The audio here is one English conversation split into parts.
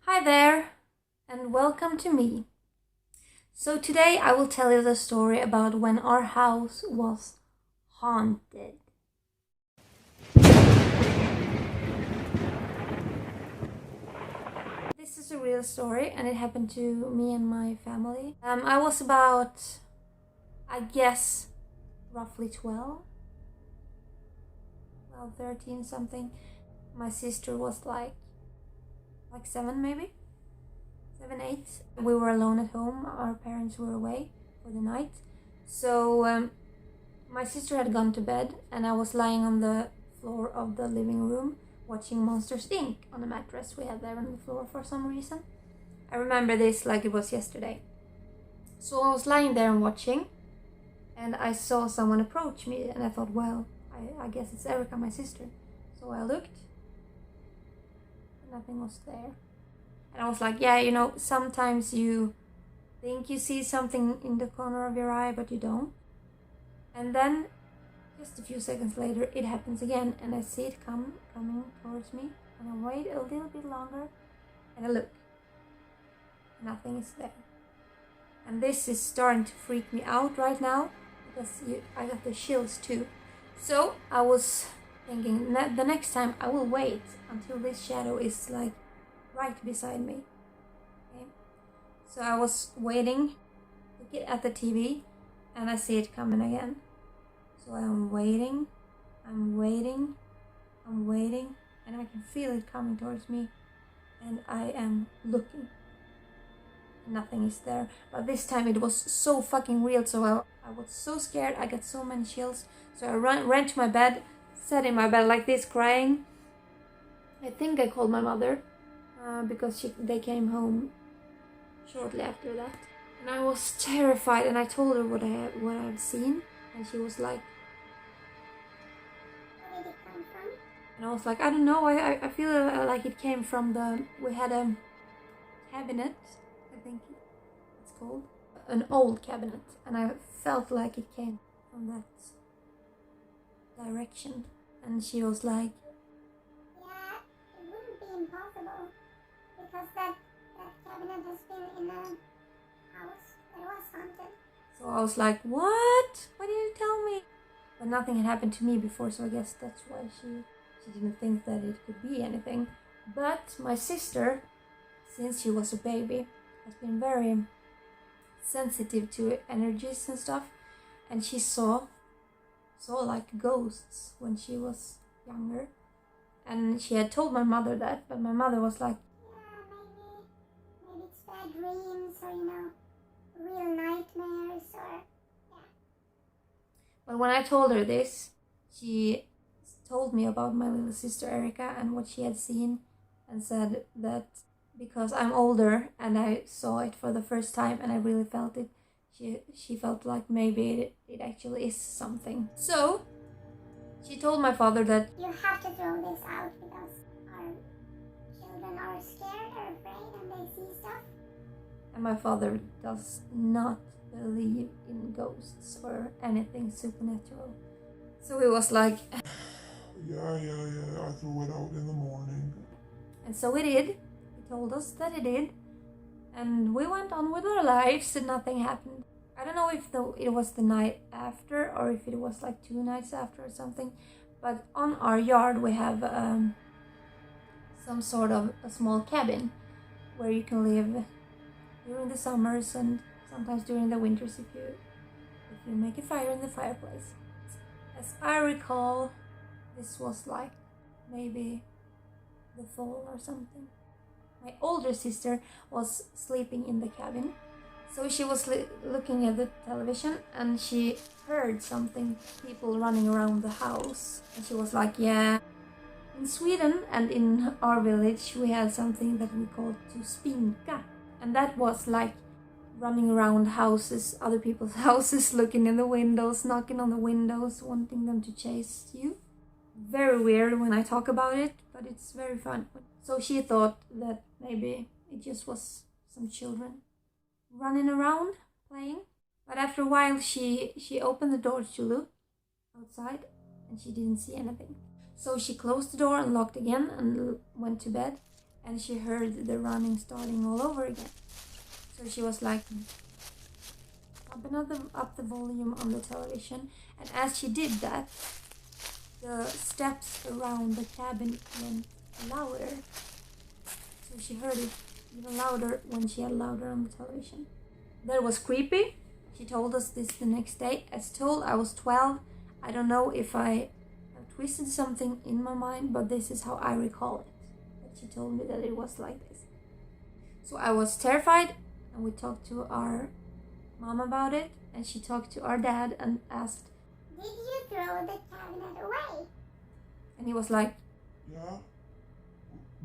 Hi there, and welcome to me. So today I will tell you the story about when our house was haunted. This is a real story and it happened to me and my family. I was about, I guess, roughly 12, 13 something. My sister was like 7 maybe. 7, 8. We were alone at home. Our parents were away for the night. So my sister had gone to bed and I was lying on the floor of the living room watching Monsters Inc. on a mattress we had there on the floor for some reason. I remember this like it was yesterday. So I was lying there and watching and I saw someone approach me and I thought, well, I guess it's Erica, my sister. So I looked and nothing was there. And I was like, yeah, sometimes you think you see something in the corner of your eye, but you don't. And then, just a few seconds later, it happens again, and I see it coming towards me. And I wait a little bit longer, and I look. Nothing is there. And this is starting to freak me out right now, because I got the chills too. So I was thinking, the next time I will wait until this shadow is like right beside me. Okay. So I was waiting, look at the TV, and I see it coming again. So I'm waiting, and I can feel it coming towards me, and I am looking. Nothing is there, but this time it was so fucking real, so I was so scared, I got so many chills, so I ran to my bed, sat in my bed like this, crying. I think I called my mother, because they came home shortly after that. And I was terrified and I told her what I've seen, and she was like, where did it come from? And I was like, I don't know, I feel like it came from we had a cabinet, I think it's called, an old cabinet, and I felt like it came from that direction. And she was like, yeah, it wouldn't be impossible, because that cabinet has been in a house that was haunted. So I was like, what? Why didn't you tell me? But nothing had happened to me before, so I guess that's why she didn't think that it could be anything. But my sister, since she was a baby, has been very sensitive to energies and stuff, and she saw like ghosts when she was younger. And she had told my mother that, but my mother was like, yeah, maybe it's bad dreams, or real nightmares, or yeah. But when I told her this, she told me about my little sister Erica and what she had seen, and said that because I'm older and I saw it for the first time and I really felt it, she felt like maybe it actually is something. So she told my father that you have to throw this out because our children are scared or afraid and they see stuff. And my father does not believe in ghosts or anything supernatural. So he was like, Yeah, I threw it out in the morning. And so we did. He told us that he did. And we went on with our lives and nothing happened. I don't know if it was the night after or if it was like 2 nights after or something. But on our yard we have some sort of a small cabin where you can live during the summers and sometimes during the winters if you make a fire in the fireplace. As I recall, this was like maybe the fall or something. My older sister was sleeping in the cabin, so she was looking at the television and she heard something, people running around the house, and she was like, yeah, in Sweden and in our village we had something that we called to spinka, and that was like running around houses, other people's houses, looking in the windows, knocking on the windows, wanting them to chase you. Very weird when I talk about it, but it's very fun. So she thought that maybe it just was some children running around playing. But after a while she opened the door to look outside and she didn't see anything. So she closed the door and locked again and went to bed. and she heard the running starting all over again. So she was like up the volume on the television, and as she did that, the steps around the cabin went louder. So she heard it even louder when she had louder on the television. That was creepy. She told us this the next day. As told, I was 12. I don't know if I have twisted something in my mind, but this is how I recall it. That she told me that it was like this. So I was terrified, and we talked to our mom about it, and she talked to our dad and asked, "Did you throw the cabinet away?" And he was like, Yeah?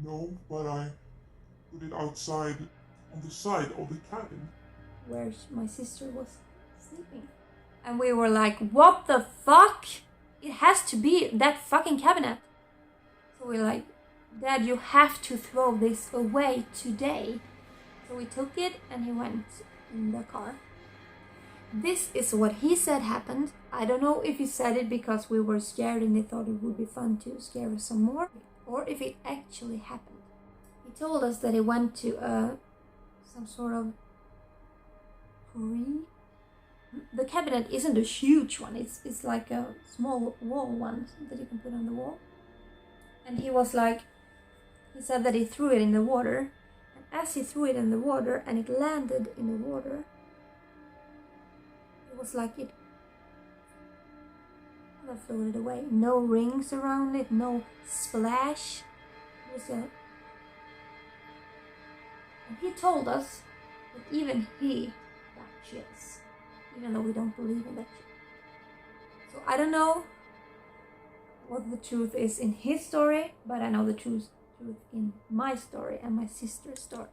No, but I put it outside on the side of the cabin. where my sister was sleeping. And we were like, what the fuck? It has to be that fucking cabinet. So we're like, Dad, you have to throw this away today. So we took it and he went in the car. This is what he said happened. I don't know if he said it because we were scared and they thought it would be fun to scare us some more, or if it actually happened. He told us that he went to some sort of the cabinet isn't a huge one, it's like a small wall one that you can put on the wall. And he said that he threw it in the water, and as he threw it in the water and it landed in the water, it was like it floated away. No rings around it, no splash. It was and he told us that even he got chills, even though we don't believe in that shit. So I don't know what the truth is in his story, but I know the truth in my story and my sister's story.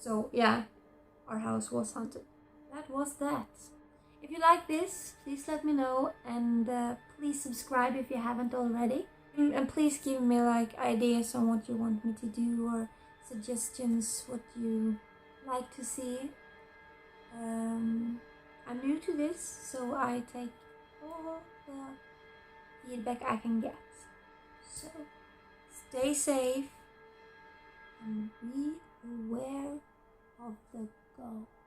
So yeah, our house was haunted. That was that. If you like this, please let me know, and please subscribe if you haven't already. And please give me like ideas on what you want me to do, or suggestions what you like to see. I'm new to this, so I take all the feedback I can get. So stay safe and be aware of the ghost.